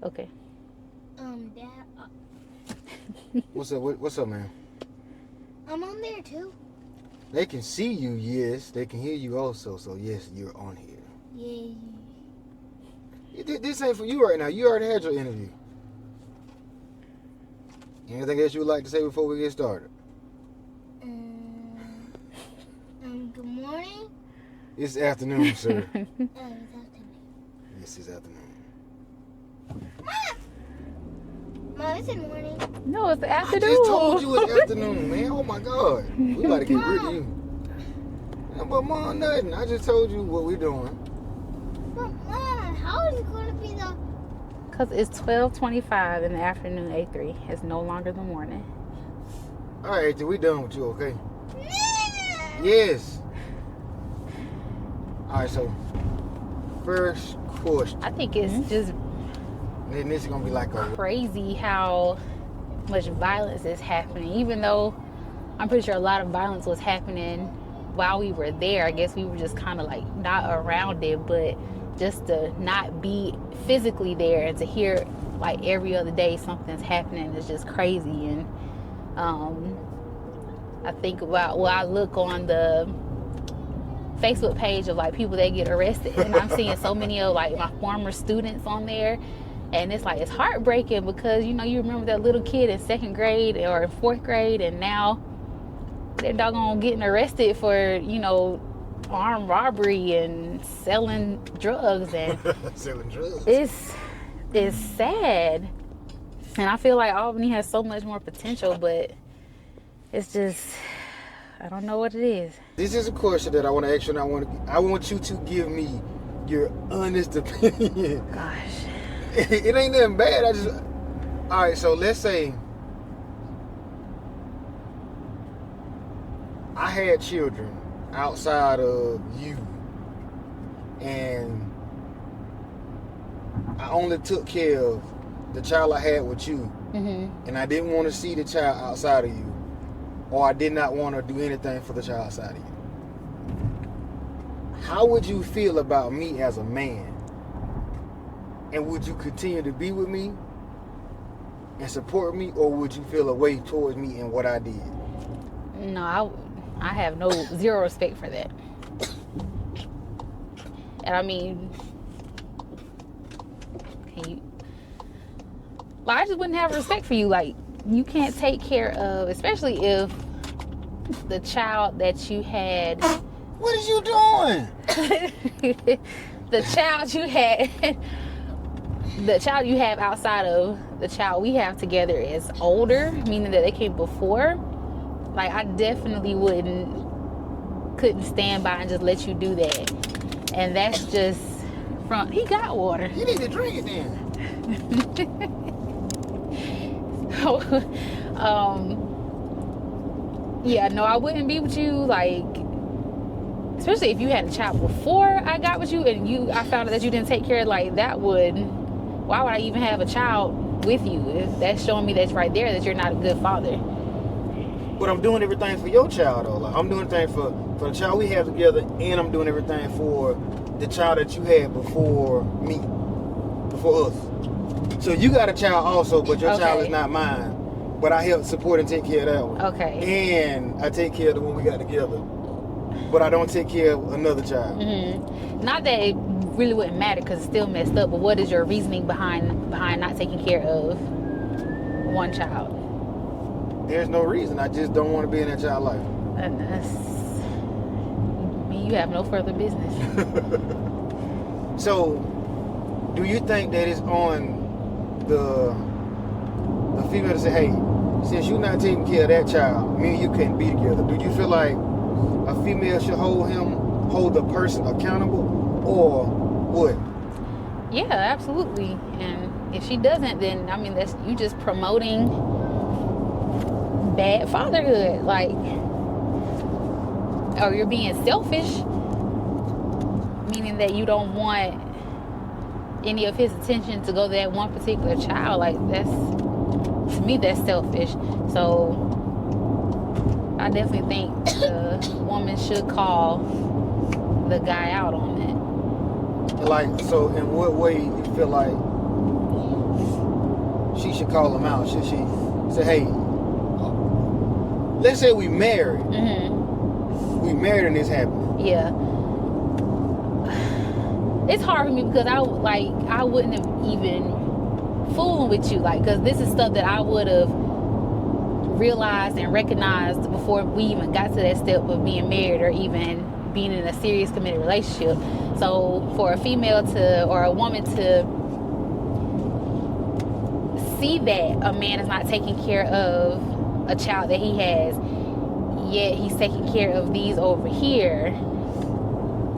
Okay. Dad, What's up? What's up, man? I'm on there too. They can see you, yes. They can hear you also. So yes, you're on here. Yeah. This ain't for you right now. You already had your interview. Anything else you would like to say before we get started? Good morning. It's afternoon, sir. Oh, it's afternoon. Yes, it's afternoon. Mom, it's in morning. No, it's the I afternoon. just told you it's afternoon, man. Oh my God. We about to get rid of you. Yeah, but Mom, nothing. I just told you what we're doing. But Mom, how is it going to be the... Because it's 12:25 in the afternoon, A3. It's no longer the morning. All right, we done with you, okay? Yes. All right, so first question. I think it's just Then this is gonna be like a crazy how much violence is happening. Even though I'm pretty sure a lot of violence was happening while we were there. I guess we were just kind of like not around it, but just to not be physically there and to hear like every other day something's happening is just crazy. And I think about, well, I look on the Facebook page of like people that get arrested, and I'm seeing so many of like my former students on there, and it's like it's heartbreaking because you remember that little kid in 2nd grade or in 4th grade, and now they're doggone getting arrested for armed robbery and selling drugs, and selling drugs. it's sad. And I feel like Albany has so much more potential, but it's just, I don't know what it is. This is a question that I want to ask you, and I want you to give me your honest opinion. Gosh. It ain't nothing bad. All right. So let's say I had children outside of you, and I only took care of the child I had with you, and I didn't want to see the child outside of you, or I did not want to do anything for the child outside of you. How would you feel about me as a man? And would you continue to be with me and support me, or would you feel a way towards me and what I did? No, I have zero respect for that. And I mean, I just wouldn't have respect for you. Like, you can't take care of, especially if the child that you had. What is you doing? The child you have outside of the child we have together is older, meaning that they came before. Like, I definitely couldn't stand by and just let you do that. And that's just he got water. You need to drink it then. Yeah, no, I wouldn't be with you, like, especially if you had a child before I got with you and I found out that you didn't take care of, like, why would I even have a child with you? If that's showing me that's right there that you're not a good father. But I'm doing everything for your child, though. Like, I'm doing everything for the child we have together, and I'm doing everything for the child that you had before me, before us. So you got a child also, but your child is not mine. But I help support and take care of that one. Okay. And I take care of the one we got together. But I don't take care of another child. Mm-hmm. Not that it really wouldn't matter because it's still messed up, but what is your reasoning behind not taking care of one child? There's no reason. I just don't want to be in that child's life. You have no further business. So, do you think that it's on the female to say, hey, since you're not taking care of that child, me and you can't be together? Do you feel like a female should hold the person accountable, or what? Yeah, absolutely. And if she doesn't, then I mean, that's you just promoting bad fatherhood, like, or you're being selfish, meaning that you don't want any of his attention to go to that one particular child. Like, to me, that's selfish. So I definitely think the woman should call the guy out on that. Like, so in what way you feel like she should call him out? Should she say, hey, let's say we married. We married and this happened. Yeah. It's hard for me because I wouldn't have even fooling with you, like, because this is stuff that I would have realized and recognized before we even got to that step of being married or even being in a serious committed relationship. So for a female or a woman to see that a man is not taking care of a child that he has, yet he's taking care of these over here,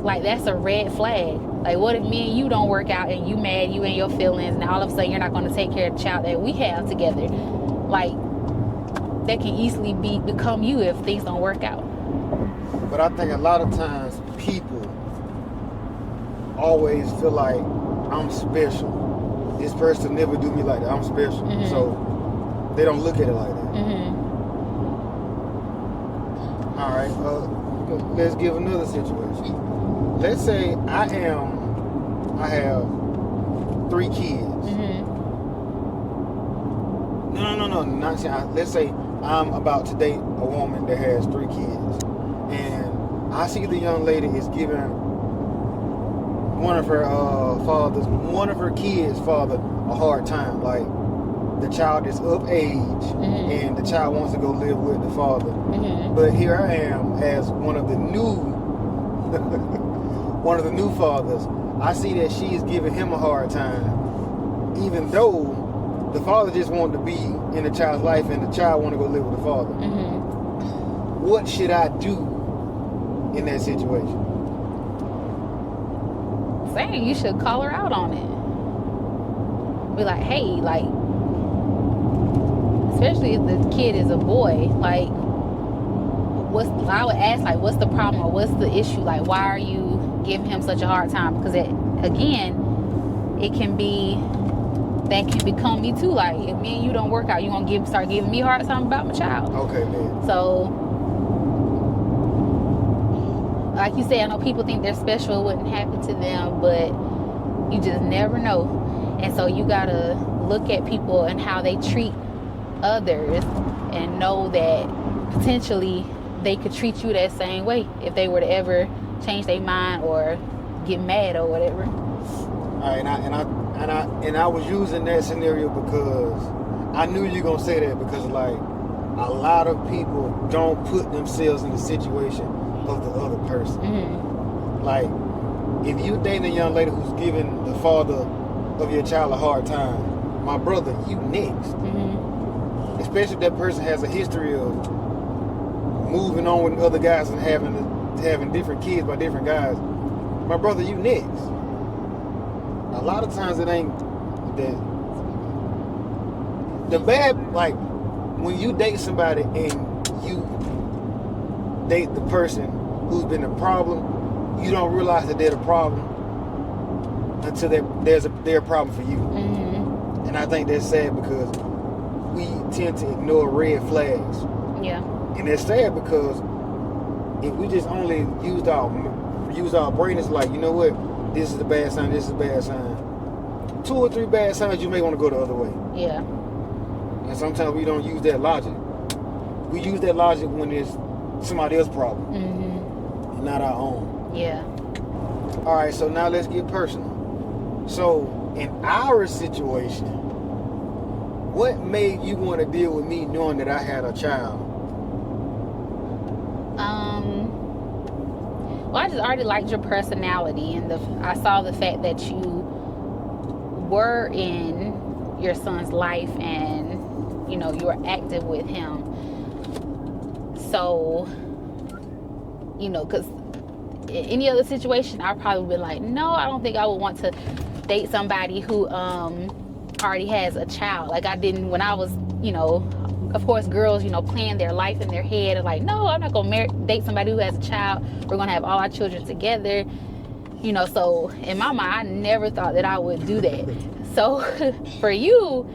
like, that's a red flag. Like, what if me and you don't work out and you mad, you in your feelings, and all of a sudden you're not going to take care of the child that we have together? Like, that can easily become you if things don't work out. But I think a lot of times people always feel like I'm special. This person never do me like that. I'm special. So they don't look at it like that. All right. Let's give another situation. Let's say I have 3 kids. No. Not saying. Let's say I'm about to date a woman that has 3 kids, and I see the young lady is giving one of her kids' father a hard time. Like, the child is of age, and the child wants to go live with the father. But here I am as one of the new fathers. I see that she's giving him a hard time, even though the father just wanted to be in the child's life and the child want to go live with the father. What should I do in that situation? Saying you should call her out on it. Be like, hey, like, especially if the kid is a boy, like, I would ask, like, what's the problem or what's the issue? Like, why are you giving him such a hard time? Because that can become me too. Like, if me and you don't work out, you gonna start giving me a hard time about my child. Okay, man. So, like you said, I know people think they're special, it wouldn't happen to them, but you just never know. And so you gotta look at people and how they treat others and know that potentially they could treat you that same way if they were to ever change their mind or get mad or whatever. All right, and I was using that scenario because I knew you were gonna say that, because like a lot of people don't put themselves in the situation of the other person. Like, if you dating a young lady who's giving the father of your child a hard time, my brother, you next. Especially if that person has a history of moving on with other guys and having different kids by different guys. My brother, you next. A lot of times it ain't that. The bad, like, when you date somebody and you date the person who's been a problem, you don't realize that they're the problem until they're a problem for you. And I think that's sad because we tend to ignore red flags. Yeah. And it's sad because if we just only used our brain, it's like, you know what, this is a bad sign, this is a bad sign. 2 or 3 bad signs, you may want to go the other way. Yeah. And sometimes we don't use that logic. We use that logic when it's somebody else's problem, and not our own. Yeah. All right, so now let's get personal. So in our situation, what made you want to deal with me knowing that I had a child? Well, I just already liked your personality, and I saw the fact that you were in your son's life, and you know you were active with him. So, you know, because in any other situation, I'd probably be like, no, I don't think I would want to date somebody who already has a child. Like I didn't when I was, you know, of course, girls, you know, plan their life in their head and like, no, I'm not gonna date somebody who has a child. We're gonna have all our children together, you know. So in my mind, I never thought that I would do that. So for you,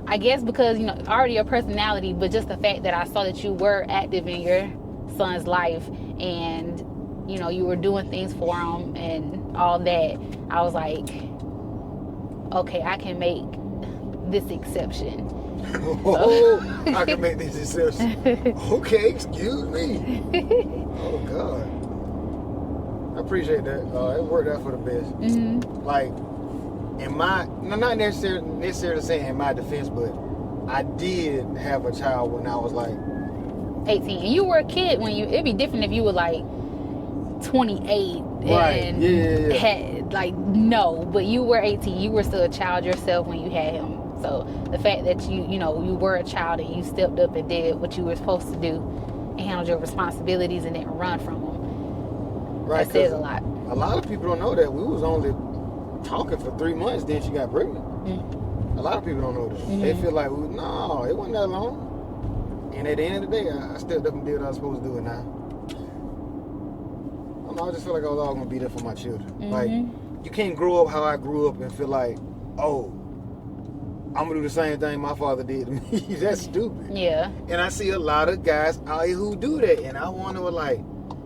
I guess because, you know, already your personality, but just the fact that I saw that you were active in your son's life and, you know, you were doing things for him and all that, I was like, okay, I can make this exception. Oh, I can make this exception. Okay, excuse me. Oh God, I appreciate that. It worked out for the best. Mm-hmm. Like, not necessarily saying in my defense, but I did have a child when I was like 18. And you were a kid when it'd be different if you were like 28 right. and Yeah. had like no, but you were 18. You were still a child yourself when you had him. So the fact that you were a child and you stepped up and did what you were supposed to do and handled your responsibilities and didn't run from them. Right, that says a lot. A lot of people don't know that we was only talking for 3 months, then she got pregnant. Mm-hmm. A lot of people don't know that. Mm-hmm. They feel like, no, it wasn't that long. And at the end of the day, I stepped up and did what I was supposed to do, and now I just feel like I was always gonna be there for my children. Mm-hmm. Like, you can't grow up how I grew up and feel like, oh, I'm gonna do the same thing my father did to me. That's stupid. Yeah. And I see a lot of guys out here who do that, and I wonder, like,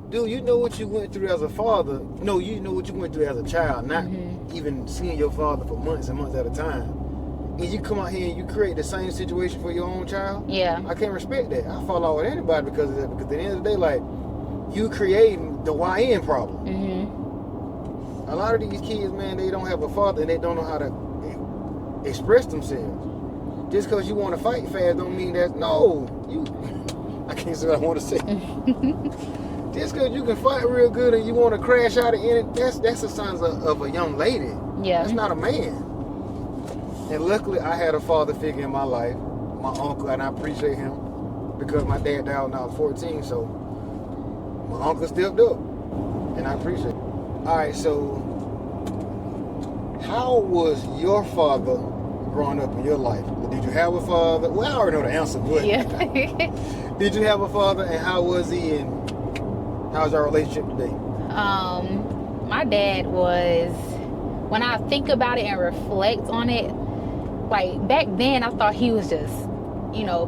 dude, you know what you went through as a father. No, you know what you went through as a child, not even seeing your father for months and months at a time. And you come out here and you create the same situation for your own child. Yeah. I can't respect that. I fall out with anybody because of that. Because at the end of the day, like, you creating the YN problem. Mm-hmm. A lot of these kids, man, they don't have a father and they don't know how to express themselves. Just because you want to fight fast don't mean that, no, I can't say what I want to say. Just because you can fight real good and you want to crash out at it, that's a sign of a young lady. Yeah. That's not a man. And luckily, I had a father figure in my life, my uncle, and I appreciate him because my dad died when I was 14, so my uncle stepped up, and I appreciate it. All right, so how was your father growing up in your life? Did you have a father? Well, I already know the answer, but Yeah. did you have a father, and how was he, and how's our relationship today? My dad was, when I think about it and reflect on it, like back then I thought he was just,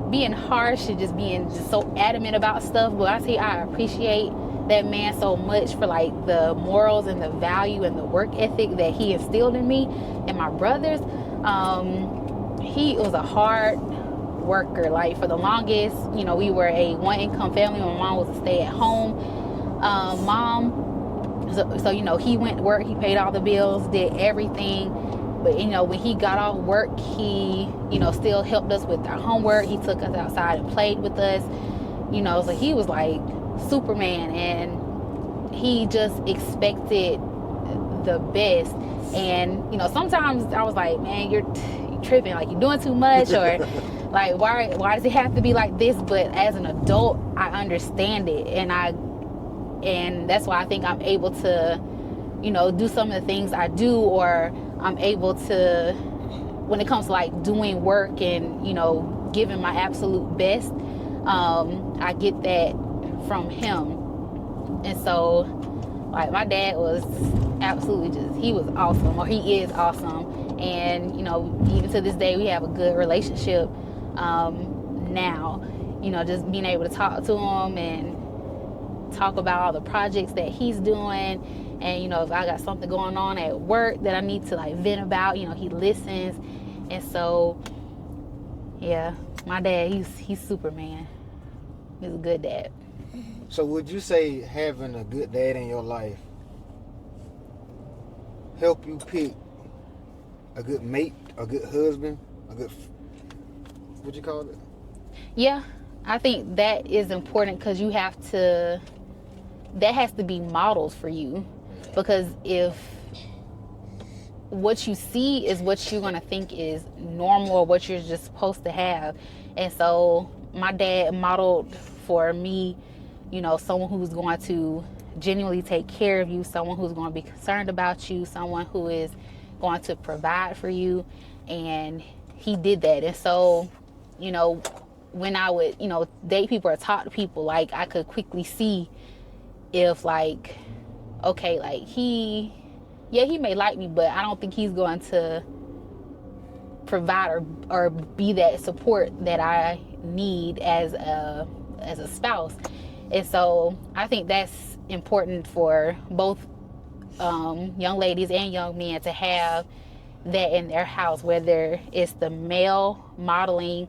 being harsh and just being just so adamant about stuff. But I appreciate that man so much for like the morals and the value and the work ethic that he instilled in me and my brothers. He was a hard worker. Like for the longest, we were a one income family. My mom was a stay at home mom. So he went to work, he paid all the bills, did everything. But when he got off work, he still helped us with our homework. He took us outside and played with us. So he was like Superman, and he just expected the best. And sometimes I was like, man, you're tripping, like you're doing too much, or like why does it have to be like this? But as an adult, I understand it, and that's why I think I'm able to do some of the things I do, or I'm able to, when it comes to like doing work and giving my absolute best, I get that from him. And so like my dad was absolutely he was awesome, or he is awesome. And even to this day we have a good relationship now. Just being able to talk to him and talk about all the projects that he's doing, and if I got something going on at work that I need to like vent about, he listens. And so yeah, my dad, he's Superman. He's a good dad. So would you say having a good dad in your life help you pick a good mate, a good husband, a good, what you call it? Yeah, I think that is important, because that has to be modeled for you. Because if what you see is what you're going to think is normal, or what you're just supposed to have. And so my dad modeled for me, someone who's going to genuinely take care of you, someone who's going to be concerned about you, someone who is going to provide for you. And he did that. And so, when I would, date people or talk to people, like I could quickly see if like, okay, like he may like me, but I don't think he's going to provide or be that support that I need as a spouse. And so I think that's important for both young ladies and young men to have that in their house, whether it's the male modeling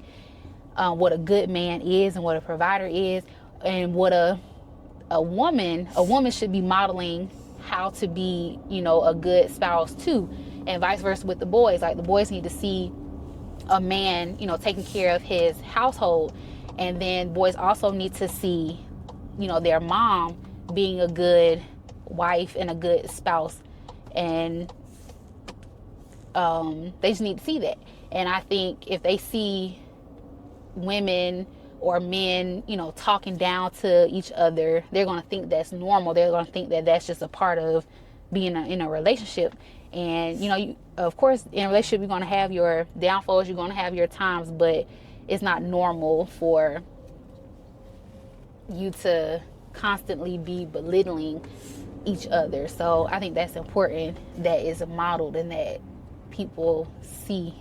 what a good man is and what a provider is, and what a woman should be modeling how to be, a good spouse too, and vice versa with the boys. Like the boys need to see a man, taking care of his household, and then boys also need to see, their mom being a good wife and a good spouse, and they just need to see that. And I think if they see women or men, talking down to each other, they're going to think that's normal. They're going to think that that's just a part of being in a relationship. And, you, of course, in a relationship, you're going to have your downfalls, you're going to have your times, but it's not normal for you to constantly be belittling each other. So I think that's important, that is modeled, and that people see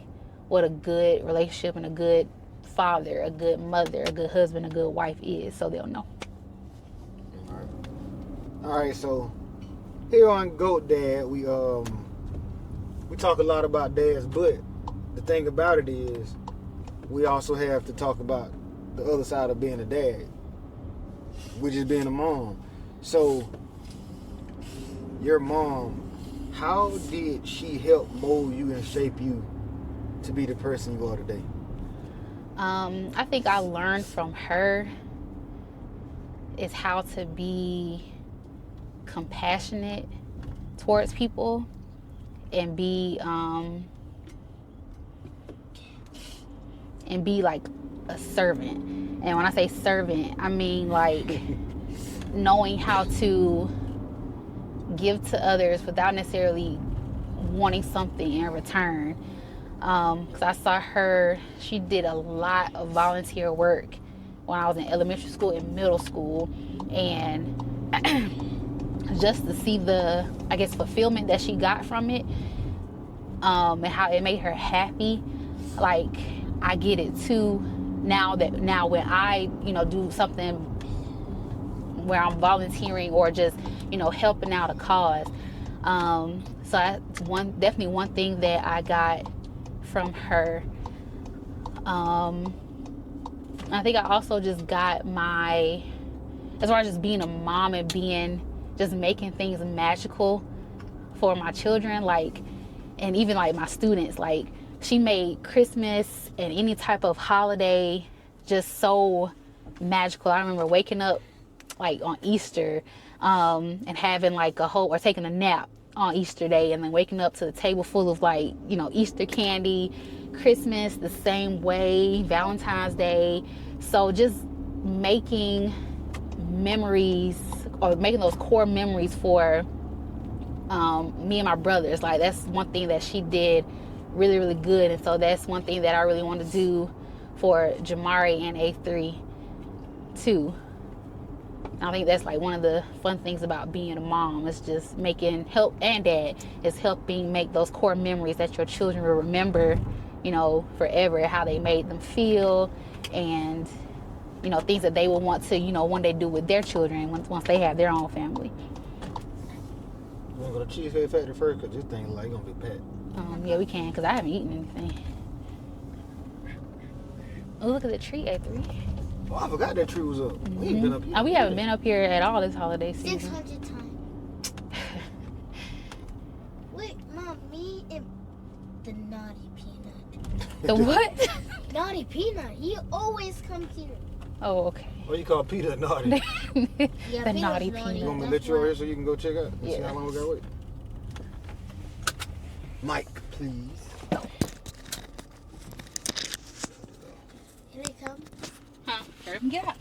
what a good relationship and a good father, a good mother, a good husband, a good wife is, so they'll know. All right, so here on Goat Dad, we talk a lot about dads, but the thing about it is we also have to talk about the other side of being a dad, which is being a mom. So your mom, how did she help mold you and shape you to be the person you are today? I think I learned from her is how to be compassionate towards people and be like a servant. And when I say servant, I mean like knowing how to give to others without necessarily wanting something in return. Because I saw her, she did a lot of volunteer work when I was in elementary school and middle school, and just to see the, I guess, fulfillment that she got from it, and how it made her happy. Like, I get it too now when I, do something where I'm volunteering or just, helping out a cause. So that's definitely one thing that I got from her. I think I also just got as far as just being a mom and just making things magical for my children, like, and even like my students. Like, she made Christmas and any type of holiday just so magical. I remember waking up like on Easter, and having like or taking a nap on Easter Day, and then waking up to the table full of like, Easter candy. Christmas the same way, Valentine's Day. So just making memories, or making those core memories for me and my brothers. Like, that's one thing that she did really, really good. And so that's one thing that I really want to do for Jamari and A3 too. I think that's like one of the fun things about being a mom, is just and dad is helping make those core memories that your children will remember, forever, how they made them feel, and, things that they will want to, one day do with their children once they have their own family. You want to go to Cheesecake Factory first? Because this thing like going to be packed. Yeah, we can, because I haven't eaten anything. Oh, look at the tree, A3. Oh, I forgot that tree was up. Mm-hmm. We ain't been up here. We haven't been up here at all this holiday season. 600 times. Wait, Mom, me and the naughty peanut. The what? Naughty peanut. He always comes here. Oh, okay. What you call Peter naughty? Yeah, The naughty peanut. You want me to let you over here so you can go check out and see how long we got to wait? Mike, please. Here they come. Huh? Hurry up and get out.